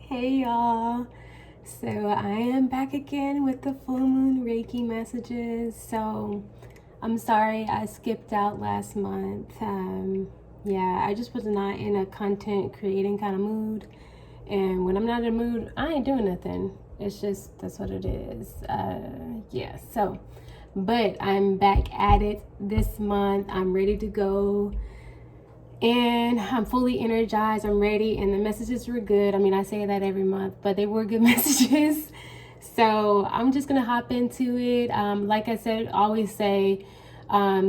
Hey y'all. So I am back again with the full moon Reiki messages. So I'm sorry I skipped out last month. Yeah, I just was not in a content creating kind of mood. And when I'm not in a mood, I ain't doing nothing. It's just, that's what it is. Yeah, so, but I'm back at it this month. I'm ready to go and I'm fully energized. I'm ready, and the messages were good. I mean, I say that every month, but they were good messages. So I'm just gonna hop into it. Like I said, always say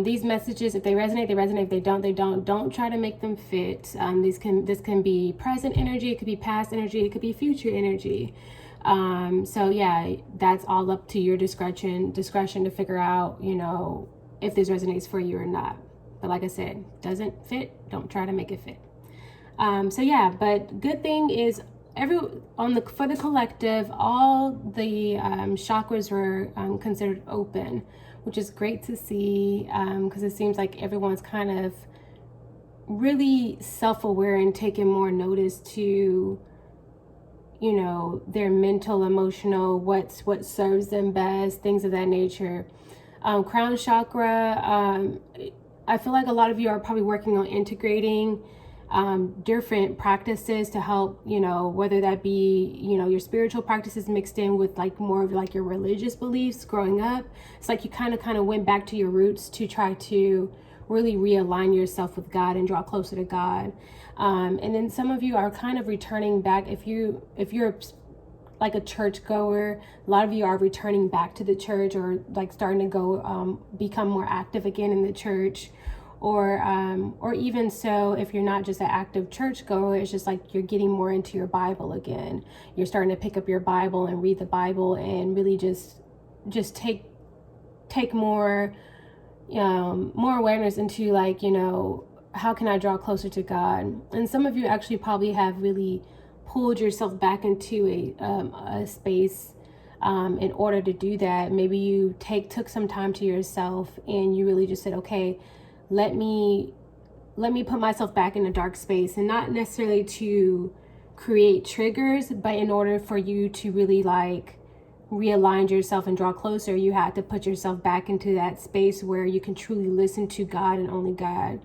these messages, if they resonate, they resonate. If they don't, they don't. Don't try to make them fit. This can be present energy. It could be past energy. It could be future energy. So yeah, that's all up to your discretion to figure out, if this resonates for you or not. But like I said, doesn't fit, don't try to make it fit. So yeah, but good thing is for the collective, all the chakras were considered open, which is great to see because it seems like everyone's kind of really self-aware and taking more notice to their mental, emotional, what serves them best, things of that nature. Crown chakra, I feel like a lot of you are probably working on integrating different practices to help, whether that be, your spiritual practices mixed in with like more of like your religious beliefs growing up. It's like you kind of went back to your roots to try to really realign yourself with God and draw closer to God. And then some of you are kind of returning back. If you're like a church goer, a lot of you are returning back to the church or like starting to go become more active again in the church, or even so, if you're not just an active church goer, it's just like you're getting more into your Bible again. You're starting to pick up your Bible and read the Bible and really just take more awareness into like, how can I draw closer to God? And some of you actually probably have really pulled yourself back into a space in order to do that. Maybe you took some time to yourself and you really just said, okay, let me put myself back in a dark space, and not necessarily to create triggers, but in order for you to really like realign yourself and draw closer, you have to put yourself back into that space where you can truly listen to God and only God.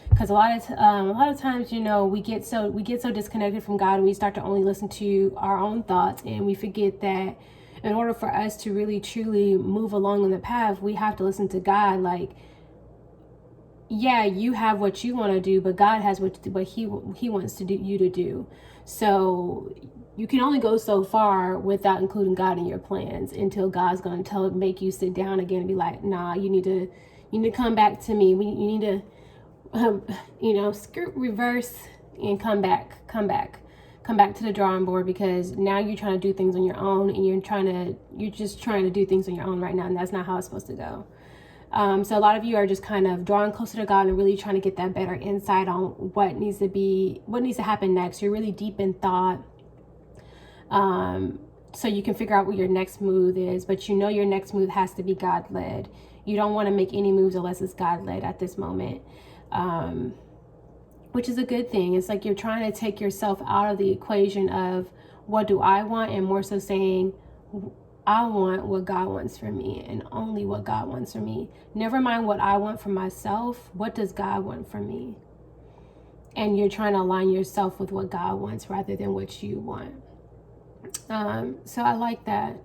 Because a lot of times, we get so disconnected from God, and we start to only listen to our own thoughts, and we forget that in order for us to really truly move along on the path, we have to listen to God. Like, yeah, you have what you want to do, but God has what he wants to do you to do. So you can only go so far without including God in your plans until God's going to make you sit down again and be like, nah, you need to come back to me. You need to skirt reverse and come back to the drawing board, because now you're trying to do things on your own, and you're just trying to do things on your own right now, and that's not how it's supposed to go. So a lot of you are just kind of drawing closer to God and really trying to get that better insight on what needs to happen next. You're really deep in thought. So you can figure out what your next move is, but your next move has to be God led. You don't want to make any moves unless it's God led at this moment. Which is a good thing. It's like you're trying to take yourself out of the equation of what do I want, and more so saying, I want what God wants for me, and only what God wants for me. Never mind what I want for myself. What does God want for me? And you're trying to align yourself with what God wants rather than what you want. So I like that.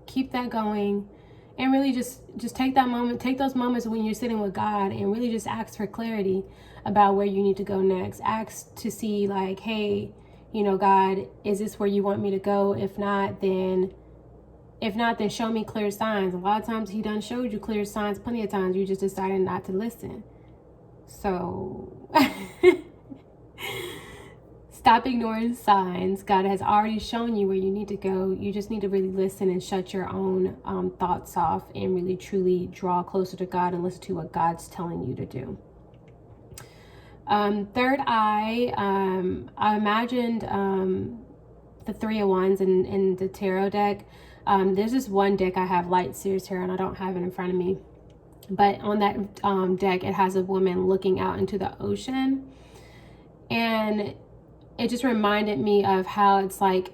Keep that going, and really just take those moments when you're sitting with God, and really just ask for clarity about where you need to go next. Ask to see like, hey, God, is this where you want me to go? If not, then show me clear signs. A lot of times he done showed you clear signs plenty of times. You just decided not to listen. So stop ignoring signs. God has already shown you where you need to go. You just need to really listen and shut your own thoughts off, and really truly draw closer to God and listen to what God's telling you to do. Third eye, I imagined the Three of Wands in the tarot deck. There's this one deck I have, Light Sears Tarot, and I don't have it in front of me. But on that deck, it has a woman looking out into the ocean. And it just reminded me of how it's like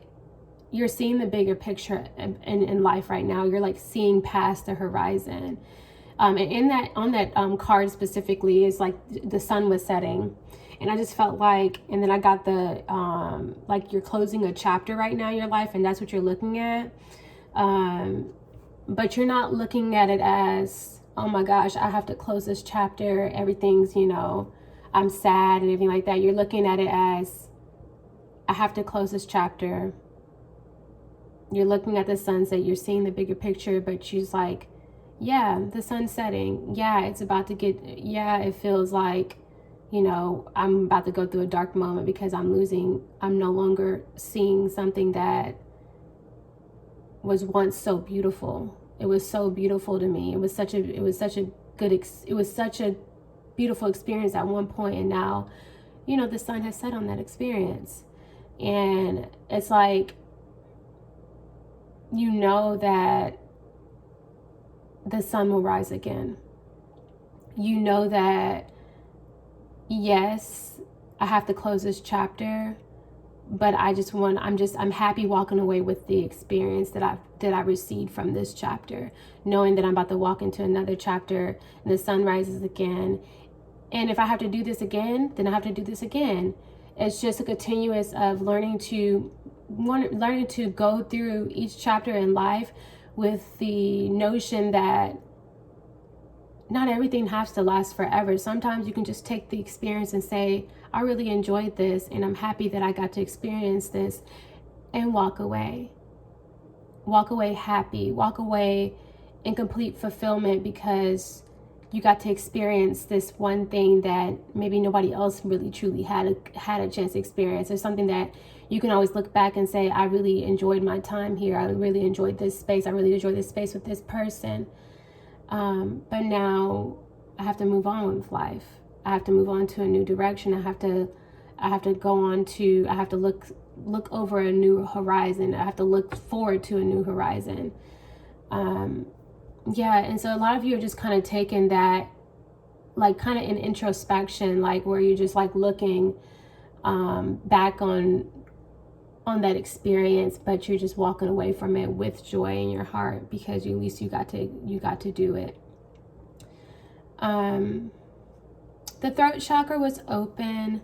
you're seeing the bigger picture in life right now. You're like seeing past the horizon. And in that, on that card specifically, is like the sun was setting. And I just felt like, and then I got the, like you're closing a chapter right now in your life, and that's what you're looking at. But you're not looking at it as, oh my gosh, I have to close this chapter. Everything's, you know, I'm sad and everything like that. You're looking at it as, I have to close this chapter. You're looking at the sunset. You're seeing the bigger picture, but she's like, yeah, the sun's setting. Yeah, it's about to get, yeah, it feels like, you know, I'm about to go through a dark moment because I'm no longer seeing something that was once so beautiful. It was so beautiful to me. It was such a beautiful experience at one point, and now, you know, the sun has set on that experience. And it's like, you know that the sun will rise again. You know that, yes, I have to close this chapter, but I'm happy walking away with the experience that I received from this chapter, knowing that I'm about to walk into another chapter and the sun rises again. And if I have to do this again, then I have to do this again. It's just a continuous of learning to go through each chapter in life with the notion that not everything has to last forever. Sometimes you can just take the experience and say, I really enjoyed this, and I'm happy that I got to experience this, and walk away. Walk away happy. Walk away in complete fulfillment because you got to experience this one thing that maybe nobody else really truly had a chance to experience. It's something that you can always look back and say, I really enjoyed my time here. I really enjoyed this space. I really enjoyed this space with this person. But now I have to move on with life. I have to move on to a new direction. I have to look over a new horizon. I have to look forward to a new horizon. Yeah, and so a lot of you are just kind of taking that, like kind of in introspection, like where you're just like looking back on that experience, but you're just walking away from it with joy in your heart because at least you got to do it. The throat chakra was open.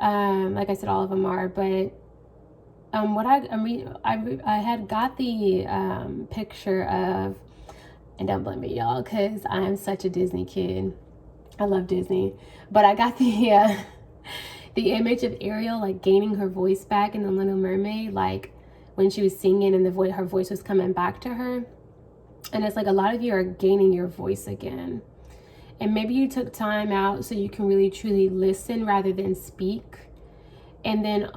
Like I said, all of them are, but what I had got the picture of, and don't blame me, y'all, because I'm such a Disney kid. I love Disney, but I got the the image of Ariel like gaining her voice back in The Little Mermaid, like when she was singing and her voice was coming back to her. And it's like a lot of you are gaining your voice again. And maybe you took time out so you can really truly listen rather than speak. And then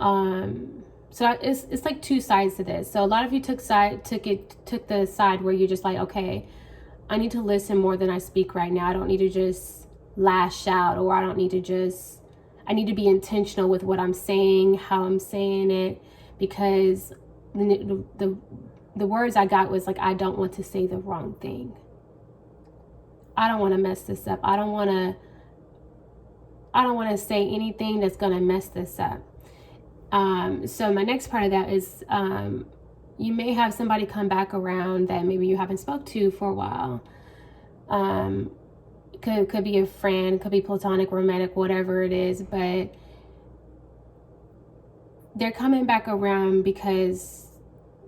so it's like two sides to this. So a lot of you took the side where you're just like, okay, I need to listen more than I speak right now. I don't need to just lash out, or I need to be intentional with what I'm saying, how I'm saying it, because the words I got was like, I don't want to say the wrong thing. I don't want to mess this up. I don't want to say anything that's going to mess this up. So my next part of that is, you may have somebody come back around that maybe you haven't spoke to for a while. Could be a friend, could be platonic, romantic, whatever it is, but they're coming back around because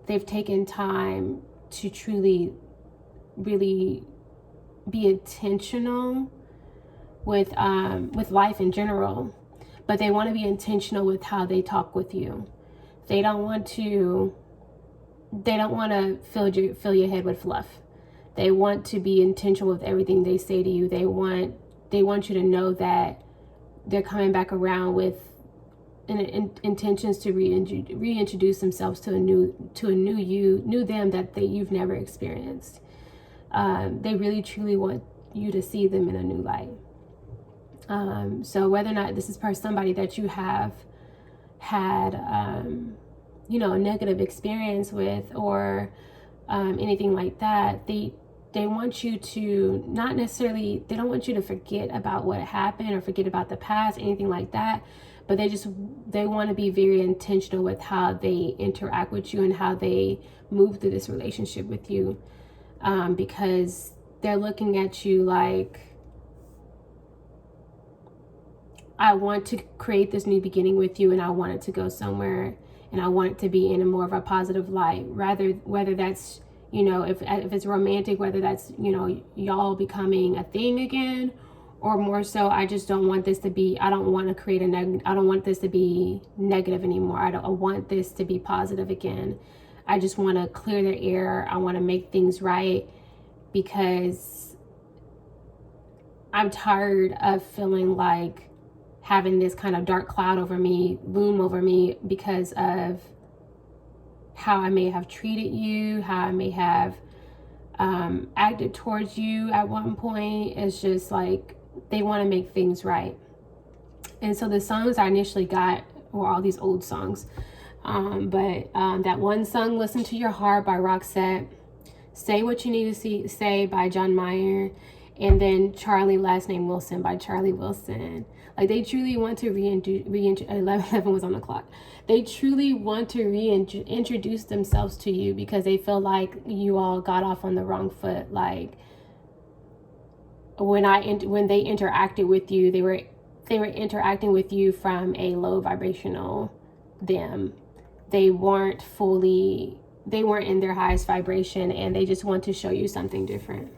they've taken time to truly, really be intentional with life in general, but they want to be intentional with how they talk with you. They don't want to fill your head with fluff. They want to be intentional with everything they say to you. They want you to know that they're coming back around with intentions to reintroduce themselves to a new them that you've never experienced. They really truly want you to see them in a new light. So whether or not this is somebody that you have had a negative experience with, or anything like that, they want you to they don't want you to forget about what happened or forget about the past, anything like that, but they want to be very intentional with how they interact with you and how they move through this relationship with you, because they're looking at you like, I want to create this new beginning with you, and I want it to go somewhere, and I want it to be in a more of a positive light, whether that's, you know, if it's romantic, whether that's, you know, y'all becoming a thing again, or more so, I just don't want this to be, I don't want to create I don't want this to be negative anymore. I want this to be positive again. I just want to clear the air. I want to make things right, because I'm tired of feeling like having this kind of dark cloud loom over me because of how I may have treated you, how I may have acted towards you at one point. It's just like they want to make things right. And so the songs I initially got were all these old songs. But that one song, Listen to Your Heart by Roxette, Say What You Need to Say by John Mayer, and then Charlie, last name Wilson by Charlie Wilson. Like, they truly want to 11 was on the clock. They truly want to reintroduce themselves to you because they feel like you all got off on the wrong foot. Like, when they interacted with you, they were interacting with you from a low vibrational them. They weren't in their highest vibration, and they just want to show you something different.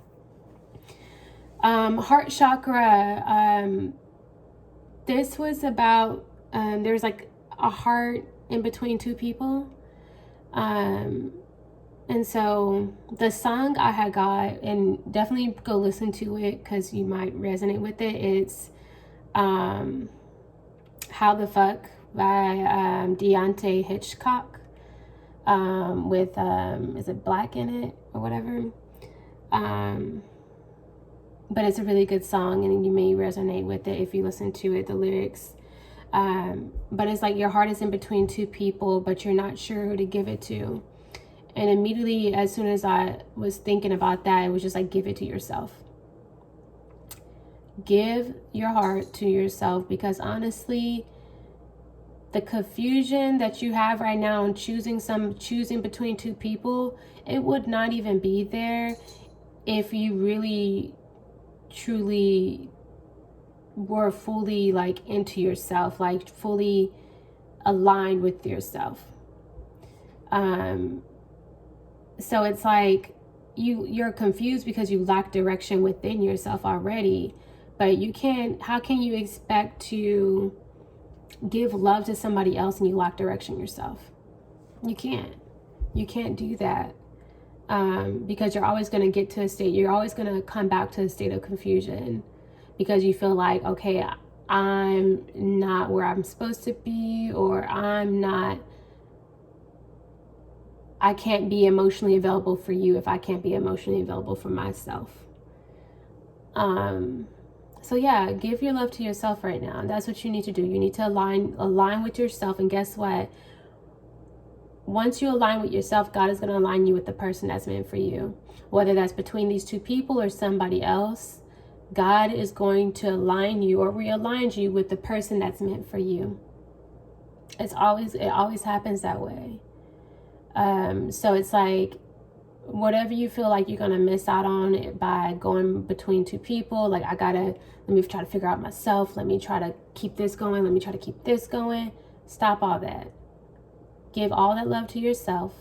Heart chakra. This was about, there's like a heart in between two people. And so the song I had got, and definitely go listen to it because you might resonate with it. It's How the Fuck by Deontay Hitchcock, with is it Black in it or whatever. But it's a really good song, and you may resonate with it if you listen to it, the lyrics. But it's like your heart is in between two people, but you're not sure who to give it to. And immediately, as soon as I was thinking about that, it was just like, give it to yourself. Give your heart to yourself, because honestly, the confusion that you have right now in choosing between two people, it would not even be there if you really truly were fully like into yourself, like fully aligned with yourself. So it's like you're confused because you lack direction within yourself already, but how can you expect to give love to somebody else and you lack direction yourself? You can't do that. Because you're always going to get to you're always going to come back to a state of confusion, because you feel like, okay, I'm not where I'm supposed to be, or I can't be emotionally available for you if I can't be emotionally available for myself. So yeah, give your love to yourself right now. And that's what you need to do. You need to align with yourself. And guess what? Once you align with yourself, God is going to align you with the person that's meant for you. Whether that's between these two people or somebody else, God is going to align you or realign you with the person that's meant for you. It always happens that way. So it's like, whatever you feel like you're going to miss out on by going between two people, like, let me try to figure out myself. Let me try to keep this going. Let me try to keep this going. Stop all that. Give all that love to yourself.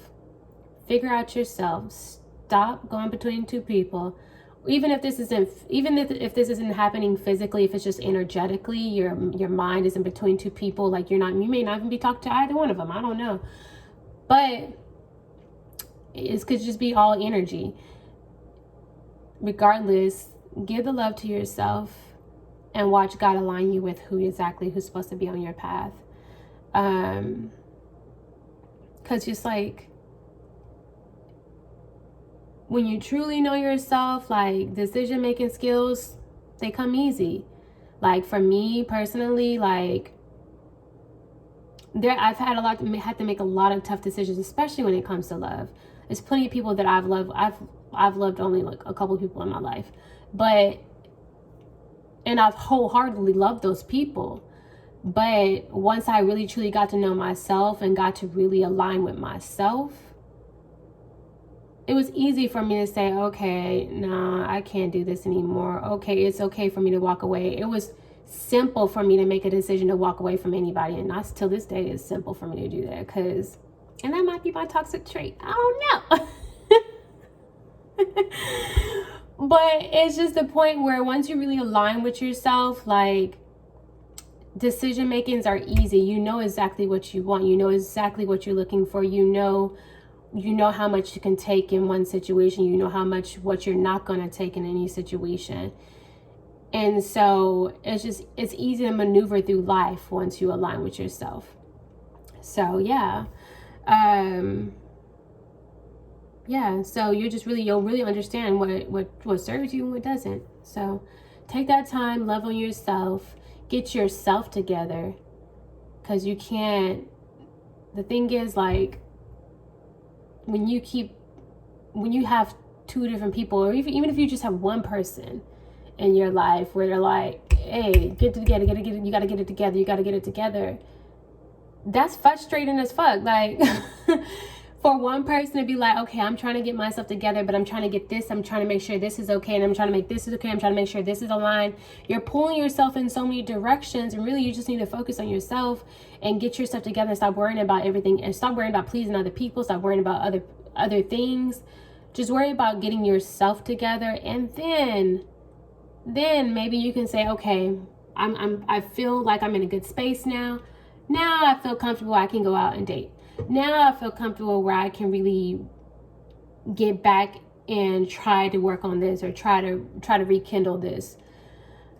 Figure out yourself. Stop going between two people. Even if this isn't happening physically, if it's just energetically, your mind is in between two people, like you may not even be talking to either one of them. I don't know. But it could just be all energy. Regardless, give the love to yourself and watch God align you with who's supposed to be on your path. Because just like, when you truly know yourself, like, decision-making skills, they come easy. Like, for me personally, like, I've had to make a lot of tough decisions, especially when it comes to love. There's plenty of people that I've loved. I've loved only like a couple people in my life, and I've wholeheartedly loved those people. But once I really truly got to know myself and got to really align with myself, it was easy for me to say, okay, nah, I can't do this anymore. Okay, it's okay for me to walk away. It was simple for me to make a decision to walk away from anybody. And not till this day, it's simple for me to do that. And that might be my toxic trait. I don't know. But it's just the point where once you really align with yourself, like, decision makings are easy. You know exactly what you want. You know exactly what you're looking for. You know how much you can take in one situation. You know what you're not going to take in any situation. And so it's easy to maneuver through life once you align with yourself. So yeah. So you'll really understand what serves you and what doesn't. So take that time, love on yourself, get yourself together, because you can't. The thing is, like, when you have two different people, or even if you just have one person in your life where they're like, hey, get it together, you gotta get it together, that's frustrating as fuck. Like, for one person to be like, okay, I'm trying to get myself together, but I'm trying to get this, I'm trying to make sure this is okay, and I'm trying to make this is okay, I'm trying to make sure this is aligned. You're pulling yourself in so many directions, and really you just need to focus on yourself and get yourself together and stop worrying about everything, and stop worrying about pleasing other people, stop worrying about other things. Just worry about getting yourself together, and then maybe you can say, okay, I feel like I'm in a good space now. Now I feel comfortable, I can go out and date. Now I feel comfortable where I can really get back and try to work on this, or try to rekindle this.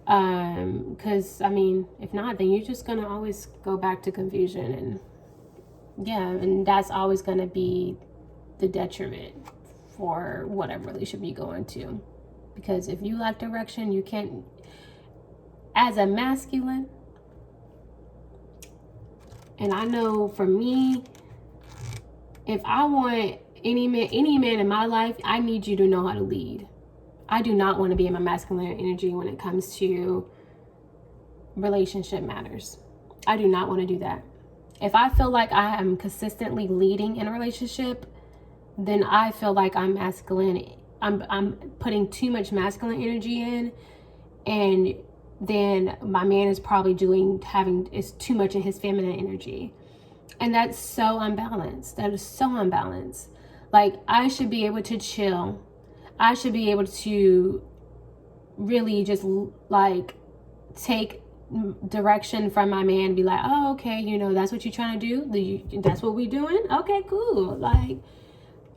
Because I mean, if not, then you're just gonna always go back to confusion, and that's always gonna be the detriment for whatever relationship you go into. Because if you lack direction, you can't, as a masculine, and I know for me, if I want any man in my life, I need you to know how to lead. I do not want to be in my masculine energy when it comes to relationship matters. I do not want to do that. If I feel like I am consistently leading in a relationship, then I feel like I'm masculine. I'm putting too much masculine energy in, and then my man is probably is too much in his feminine energy. And that's so unbalanced. That is so unbalanced. Like, I should be able to chill. I should be able to really just, like, take direction from my man and be like, oh, okay, that's what you're trying to do? That's what we doing? Okay, cool. Like,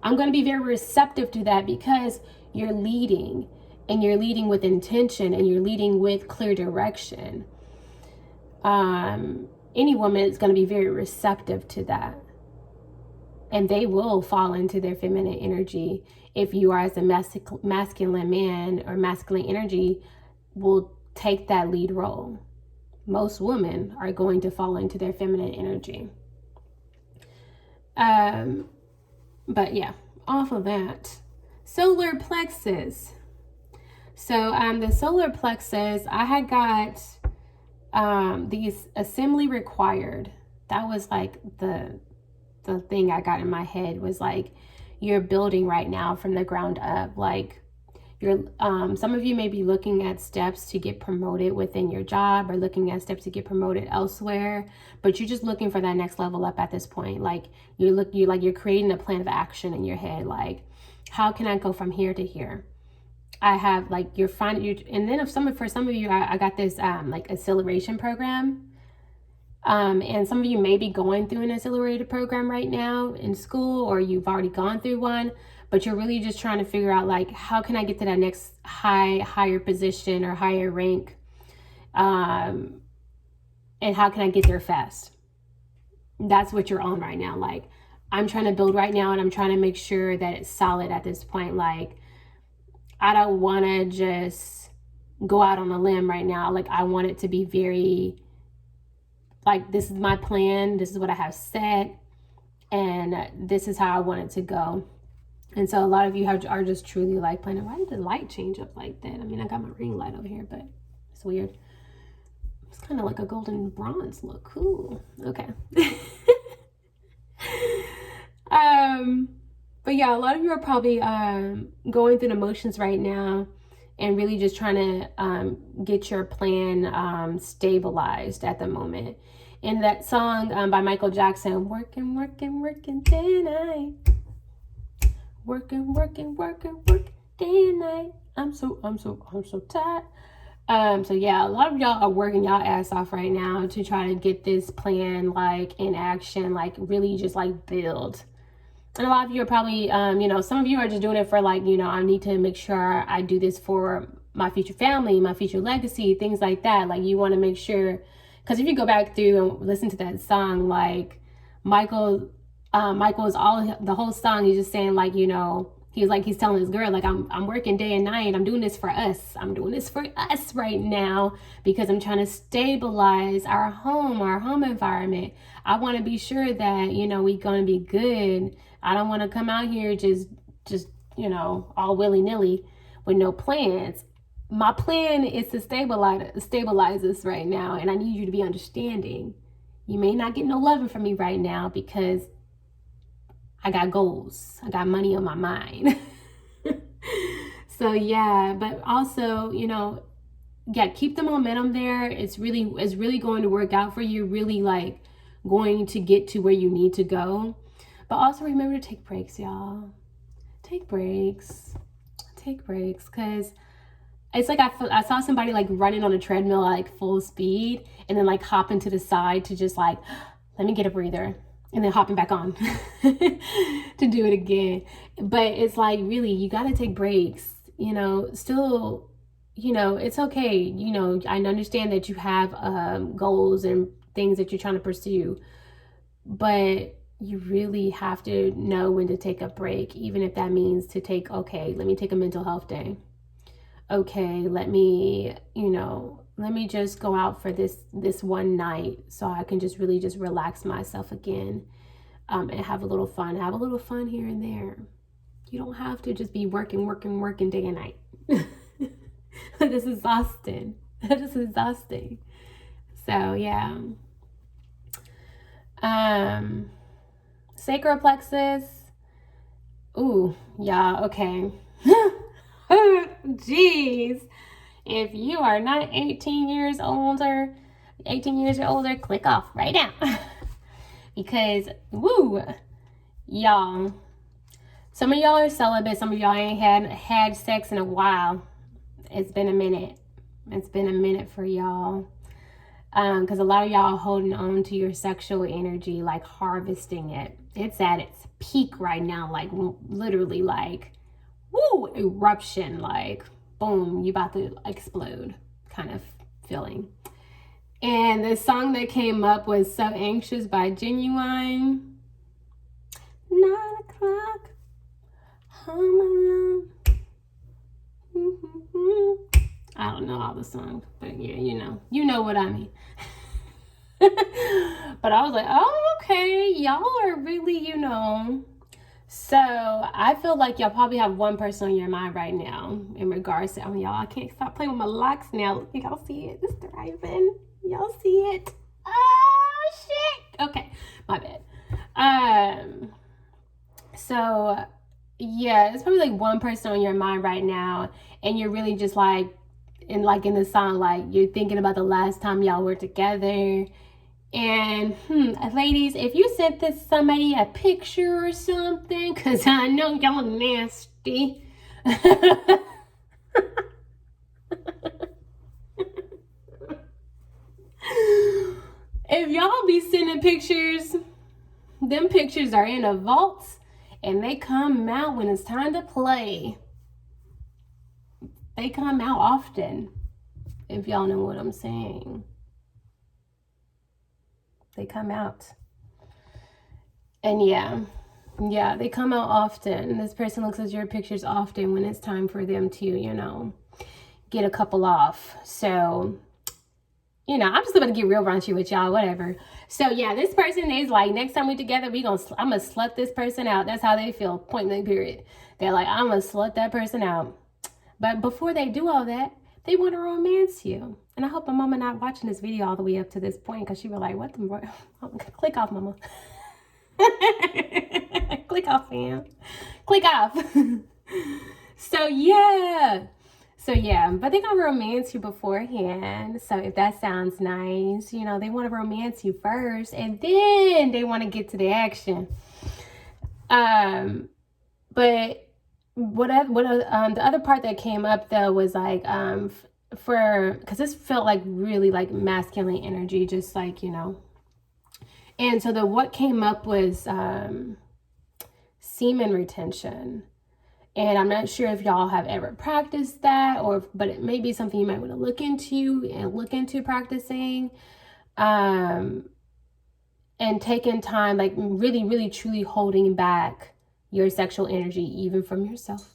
I'm going to be very receptive to that, because you're leading, and you're leading with intention, and you're leading with clear direction. Any woman is going to be very receptive to that, and they will fall into their feminine energy. If you are, as a masculine man or masculine energy, will take that lead role. Most women are going to fall into their feminine energy. But yeah, off of that, solar plexus. So the solar plexus, I had got these assembly required. That was like the thing I got in my head, was like, you're building right now from the ground up. Like, you're some of you may be looking at steps to get promoted within your job, or looking at steps to get promoted elsewhere, but you're just looking for that next level up at this point. Like, you're creating a plan of action in your head. Like, how can I go from here to here? I have, like, and then for some of you, I got this like acceleration program. And some of you may be going through an accelerated program right now in school, or you've already gone through one, but you're really just trying to figure out, like, how can I get to that next higher position or higher rank? And how can I get there fast? That's what you're on right now. Like, I'm trying to build right now, and I'm trying to make sure that it's solid at this point. Like, I don't want to just go out on a limb right now. Like, I want it to be very, like, this is my plan, this is what I have set, and this is how I want it to go. And so a lot of you are just truly, like, planning, why did the light change up like that? I mean, I got my ring light over here, but it's weird. It's kind of like a golden bronze look. Cool. Okay. But yeah, a lot of you are probably going through the motions right now and really just trying to get your plan stabilized at the moment. In that song by Michael Jackson, working, working, working day and night. Working, working, working, working day and night. I'm so tired. So yeah, a lot of y'all are working y'all ass off right now to try to get this plan like in action, like really just like build. And a lot of you are probably, some of you are just doing it for like, I need to make sure I do this for my future family, my future legacy, things like that. Like you want to make sure, because if you go back through and listen to that song, like Michael is all the whole song. He's just saying like, he's telling his girl like, I'm working day and night. I'm doing this for us. I'm doing this for us right now because I'm trying to stabilize our home environment. I want to be sure that we're gonna be good. I don't want to come out here just all willy-nilly with no plans. My plan is to stabilize us right now, and I need you to be understanding. You may not get no loving from me right now because I got goals. I got money on my mind. So yeah, but also, keep the momentum there. It's really going to work out for you, really like going to get to where you need to go. But also remember to take breaks, y'all. Take breaks, because it's like I saw somebody like running on a treadmill like full speed and then like hopping to the side to just like, let me get a breather, and then hopping back on to do it again. But it's like, really, you got to take breaks, still, it's okay. I understand that you have goals and things that you're trying to pursue, but you really have to know when to take a break, even if that means to take, okay, let me take a mental health day. Okay, let me just go out for this one night so I can just really just relax myself again, and have a little fun here and there. You don't have to just be working day and night. That is exhausting. So yeah. Sacral plexus. Ooh, yeah, okay. Jeez. If you are not 18 years or older, click off right now. Because, woo, y'all. Some of y'all are celibate. Some of y'all ain't had sex in a while. It's been a minute. For y'all. Because a lot of y'all are holding on to your sexual energy, like harvesting it. It's at its peak right now, like literally like, woo, eruption, like boom, you about to explode kind of feeling. And the song that came up was So Anxious by Genuine. 9 o'clock, home alone. I don't know all the songs, but yeah, you know what I mean. But I was like, oh, okay, y'all are really, So I feel like y'all probably have one person on your mind right now in regards to, y'all, I can't stop playing with my locks now. Y'all see it? It's driving. Y'all see it? Oh, shit. Okay, my bad. So yeah, it's probably like one person on your mind right now, and you're really just like, in the song, like you're thinking about the last time y'all were together. And ladies, if you sent this somebody a picture or something, because I know y'all nasty. If y'all be sending pictures, them pictures are in a vault and they come out when it's time to play. They come out often, if y'all know what I'm saying. They come out. And yeah, they come out often. This person looks at your pictures often when it's time for them to, get a couple off. So, I'm just about to get real raunchy with y'all, whatever. So yeah, this person is like, next time we together, I'm gonna slut this person out. That's how they feel, point blank period. They're like, I'm gonna slut that person out. But before they do all that, They want to romance you. And I hope my mama not watching this video all the way up to this point, because she was like, what the... Click off, mama. Click off, fam. Click off. So yeah, but they're gonna romance you beforehand. So if that sounds nice, you know, they want to romance you first, and then they want to get to the action. But the other part that came up though was like because this felt like really like masculine energy, just like, you know. And so what came up was semen retention. And I'm not sure if y'all have ever practiced that, but it may be something you might want to look into practicing. And taking time, like really, really, truly holding back your sexual energy, even from yourself.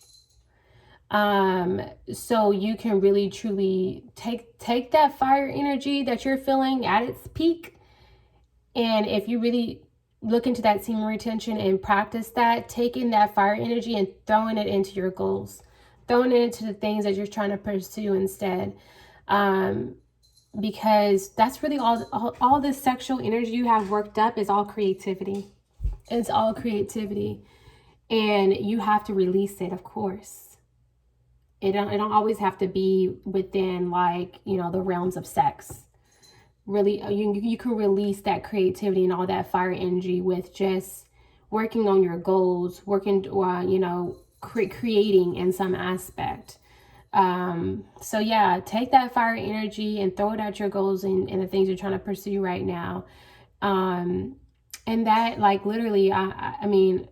So you can really, truly take that fire energy that you're feeling at its peak. And if you really look into that semen retention and practice that, taking that fire energy and throwing it into your goals, throwing it into the things that you're trying to pursue instead. Because that's really all this sexual energy you have worked up is all creativity. It's all creativity. And you have to release it, of course. It don't always have to be within, like, you know, the realms of sex. Really, you can release that creativity and all that fire energy with just working on your goals, working, you know, creating in some aspect. So yeah, take that fire energy and throw it at your goals and the things you're trying to pursue right now. And that, like, literally, I mean,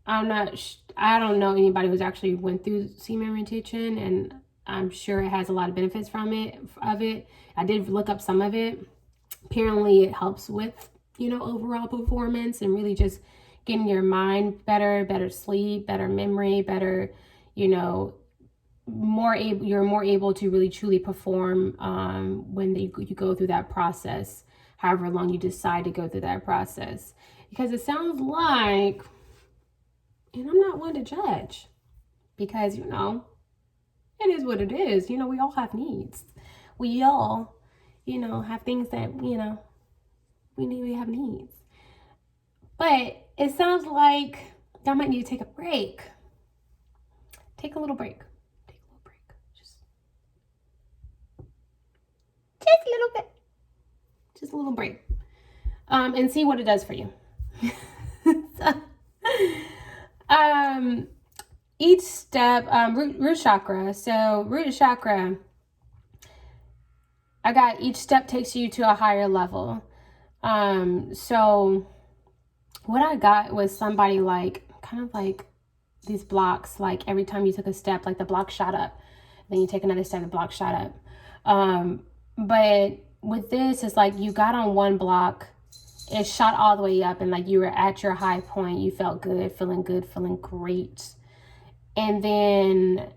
I don't know anybody who's actually went through semen retention, and I'm sure it has a lot of benefits of it. I did look up some of it. Apparently it helps with, you know, overall performance and really just getting your mind better sleep, better memory, better, you know, you're more able to really truly perform when you go through that process, however long you decide to go through that process. Because it sounds like, and I'm not one to judge, because, you know, it is what it is. You know, we all have needs. We all, you know, have things that, you know, we have needs. But it sounds like y'all might need to take a break. Take a little break. Just a little bit. Just a little break. And see what it does for you. Each step, root chakra. So root chakra, I got each step takes you to a higher level. So what I got was somebody like, kind of like these blocks, like every time you took a step, like the block shot up. Then you take another step, the block shot up. But with this, it's like you got on one block, it shot all the way up, and like you were at your high point. You felt good, feeling great. And then,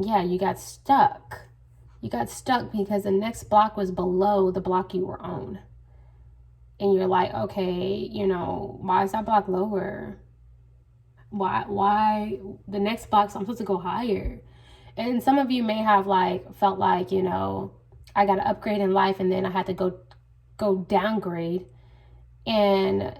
yeah, you got stuck. You got stuck because the next block was below the block you were on. And you're like, okay, you know, why is that block lower? Why the next block, I'm supposed to go higher? And some of you may have like felt like, you know, I got to upgrade in life and then I had to go downgrade. And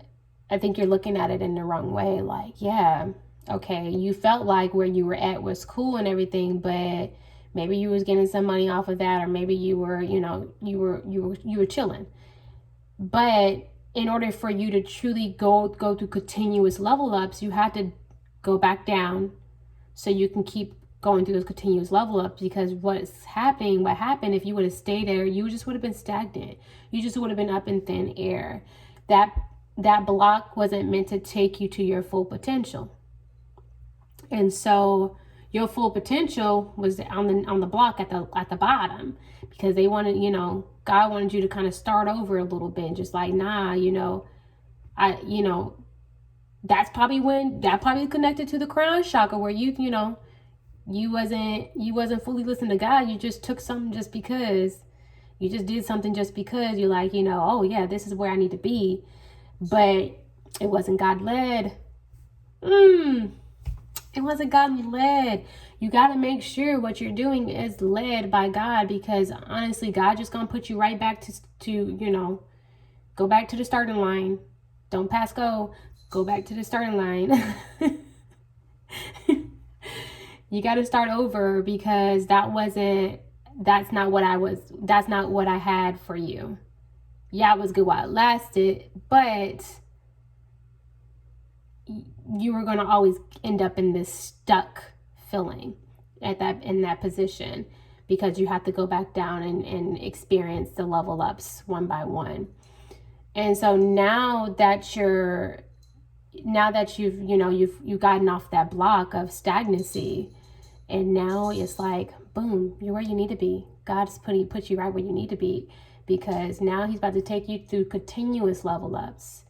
I think you're looking at it in the wrong way. Like, yeah, okay, you felt like where you were at was cool and everything, but maybe you was getting some money off of that, or maybe you were, you know, you were chilling. But in order for you to truly go through continuous level ups, you had to go back down so you can keep going through those continuous level ups. Because what happened if you would have stayed there, you just would have been stagnant. You just would have been up in thin air. That block wasn't meant to take you to your full potential. And so your full potential was on the block at the bottom, because they wanted, you know, God wanted you to kind of start over a little bit, just like, nah, you know, that probably connected to the crown chakra, where you know, you wasn't fully listening to God. You just took something just because. You just did something just because you're like, you know, oh yeah, this is where I need to be. But it wasn't God led. And It wasn't God led. You got to make sure what you're doing is led by God, because honestly, God just going to put you right back to go back to the starting line. Don't pass go. Go back to the starting line. You got to start over, because that's not what I had for you. Yeah, it was good while it lasted, but you were going to always end up in this stuck feeling in that position, because you have to go back down and experience the level ups one by one. And so now that you've gotten off that block of stagnancy, and now it's like, boom, you're where you need to be. God's put you right where you need to be, because now he's about to take you through continuous level ups.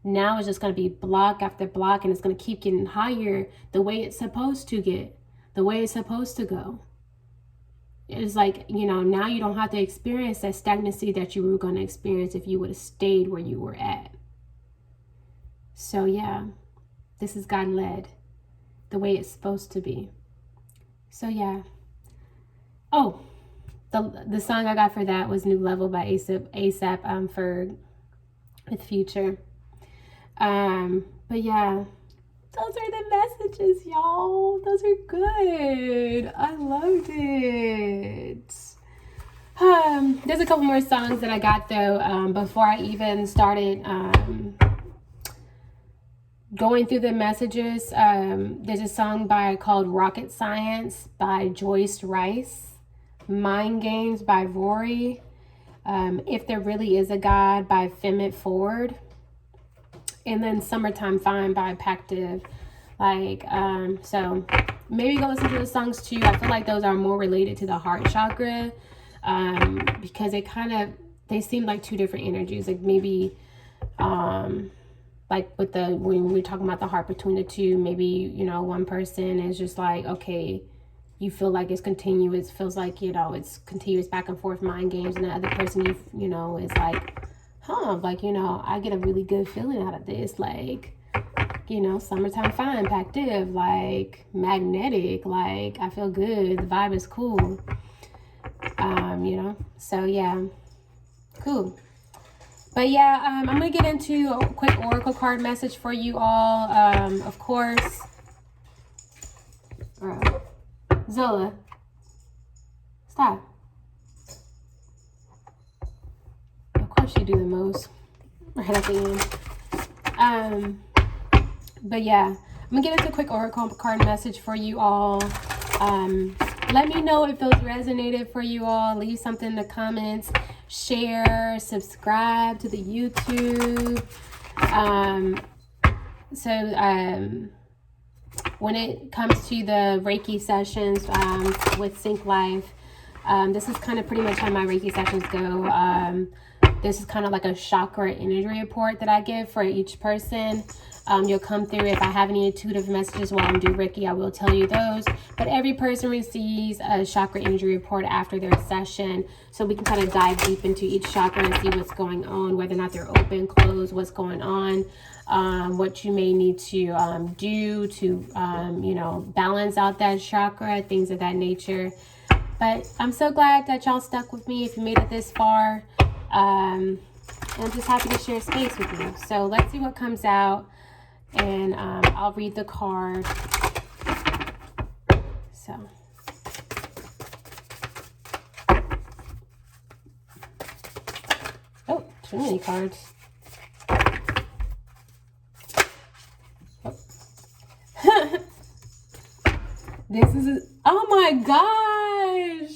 Now it's just going to be block after block, and it's going to keep getting higher the way it's supposed to get, the way it's supposed to go. It's like, now you don't have to experience that stagnancy that you were going to experience if you would have stayed where you were at. So yeah, this is God led, the way it's supposed to be. So yeah. Oh, the song I got for that was New Level by ASAP Ferg with Future. But yeah, those are the messages, y'all. Those are good. I loved it. There's a couple more songs that I got though, before I even started going through the messages. There's a song called Rocket Science by Joyce Rice, Mind Games by Rory, If There Really Is a God by Femmett Ford, and then Summertime Fine by Pactive. So maybe go listen to the songs too. I feel like those are more related to the heart chakra, because they seem like two different energies. Like maybe, like when we're talking about the heart between the two, maybe, one person is just like, okay, you feel like it's continuous, feels like, it's continuous back and forth mind games, and the other person, is like, I get a really good feeling out of this, like, Summertime Fine, Pactive, like, magnetic, like, I feel good, the vibe is cool, so yeah, cool. But yeah, I'm going to get into a quick oracle card message for you all, of course. Zola, stop. Of course you do the most right at the end. But yeah, I'm gonna get into a quick oracle card message for you all. Let me know if those resonated for you all. Leave something in the comments, share, subscribe to the YouTube. When it comes to the Reiki sessions with Sync Life, this is kind of pretty much how my Reiki sessions go. This is kind of like a chakra energy report that I give for each person. You'll come through. If I have any intuitive messages while I'm doing Reiki, I will tell you those. But every person receives a chakra energy report after their session, so we can kind of dive deep into each chakra and see what's going on, whether or not they're open, closed, what's going on, what you may need to do to, balance out that chakra, things of that nature. But I'm so glad that y'all stuck with me if you made it this far. I'm just happy to share space with you. So let's see what comes out. And I'll read the card. So. Oh, too many cards. Oh. Oh my gosh.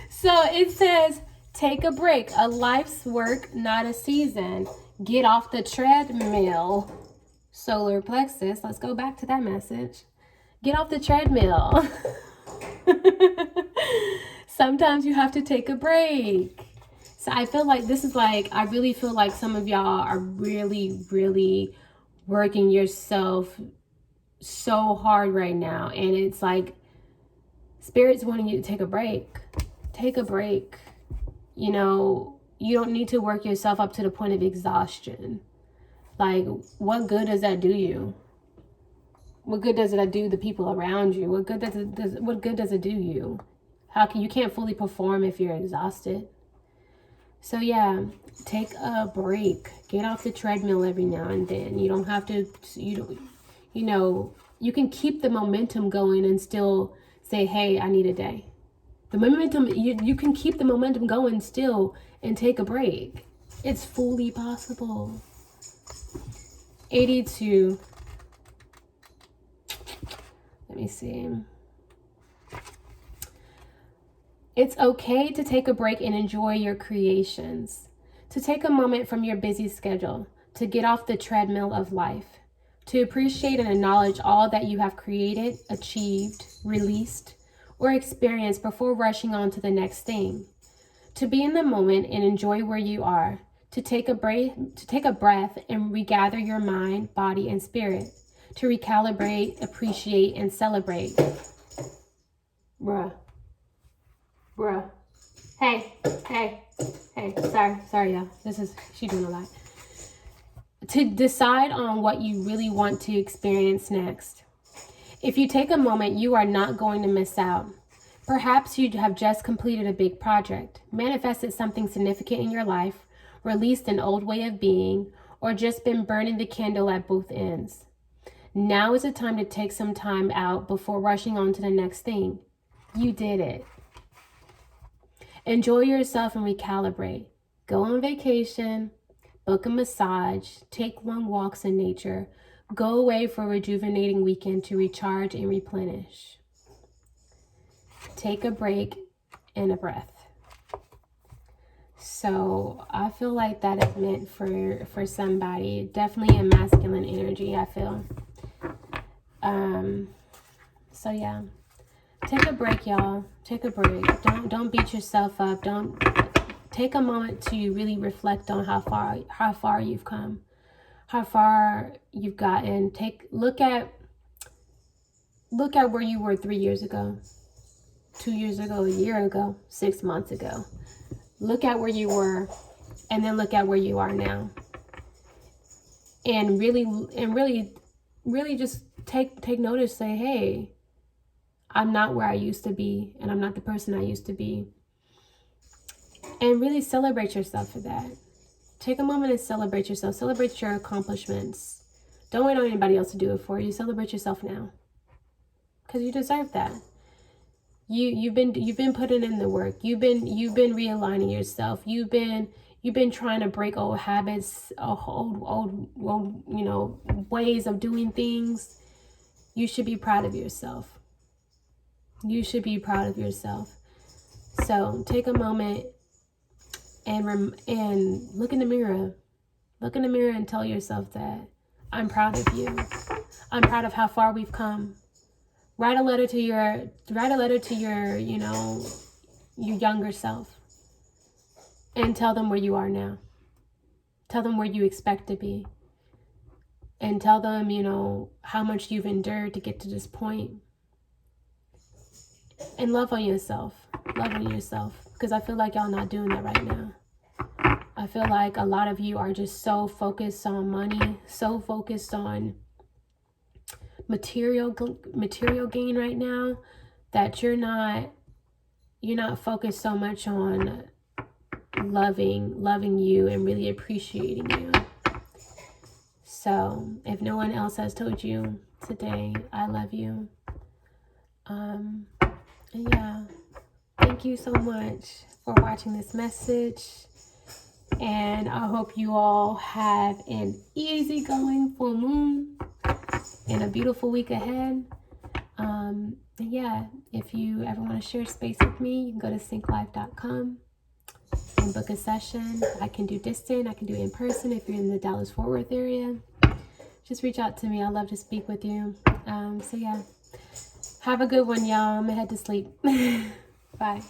So it says, take a break, a life's work, not a season. Get off the treadmill. Solar plexus. Let's go back to that message. Get off the treadmill. Sometimes you have to take a break. So I feel like I really feel like some of y'all are really, really working yourself so hard right now. And it's like Spirit's wanting you to take a break. Take a break. You don't need to work yourself up to the point of exhaustion. Like, what good does that do you? What good does it do the people around you? What good does it do you? You can't fully perform if you're exhausted. So yeah, take a break. Get off the treadmill every now and then. You don't have to, you can keep the momentum going and still say, hey, I need a day. The momentum, you can keep the momentum going still and take a break. It's fully possible. 82. Let me see. It's okay to take a break and enjoy your creations. To take a moment from your busy schedule, to get off the treadmill of life, to appreciate and acknowledge all that you have created, achieved, released, or experienced before rushing on to the next thing. To be in the moment and enjoy where you are. To take a breath and regather your mind, body, and spirit. To recalibrate, appreciate, and celebrate. Bruh. Hey. Sorry, y'all. She's doing a lot. To decide on what you really want to experience next. If you take a moment, you are not going to miss out. Perhaps you have just completed a big project, manifested something significant in your life, released an old way of being, or just been burning the candle at both ends. Now is the time to take some time out before rushing on to the next thing. You did it. Enjoy yourself and recalibrate. Go on vacation, book a massage, take long walks in nature, go away for a rejuvenating weekend to recharge and replenish. Take a break and a breath. So I feel like that is meant for somebody. Definitely a masculine energy, I feel. So yeah. Take a break, y'all. Take a break. Don't beat yourself up. Don't take a moment to really reflect on how far you've come, how far you've gotten. Look at where you were 3 years ago, 2 years ago, a year ago, 6 months ago. Look at where you were, and then look at where you are now. And really just take notice. Say, hey, I'm not where I used to be, and I'm not the person I used to be. And really celebrate yourself for that. Take a moment and celebrate yourself. Celebrate your accomplishments. Don't wait on anybody else to do it for you. Celebrate yourself now, because you deserve that. You've been putting in the work. You've been realigning yourself. You've been trying to break old habits, old ways of doing things. You should be proud of yourself. You should be proud of yourself. So take a moment and look in the mirror. Look in the mirror and tell yourself that I'm proud of you. I'm proud of how far we've come. Write a letter to your your younger self, and tell them where you are now. Tell them where you expect to be. And tell them, how much you've endured to get to this point. And love on yourself. Love on yourself. Because I feel like y'all not doing that right now. I feel like a lot of you are just so focused on money, so focused on material gain right now, that you're not focused so much on loving you and really appreciating you. So if no one else has told you today, I love you. Yeah, thank you so much for watching this message, and I hope you all have an easygoing full moon and a beautiful week ahead. Yeah, if you ever want to share space with me, you can go to synclife.com and book a session. I can do distant, I can do in person. If you're in the Dallas-Fort Worth area, just reach out to me. I'd love to speak with you. So yeah, have a good one, y'all. I'm gonna head to sleep. Bye.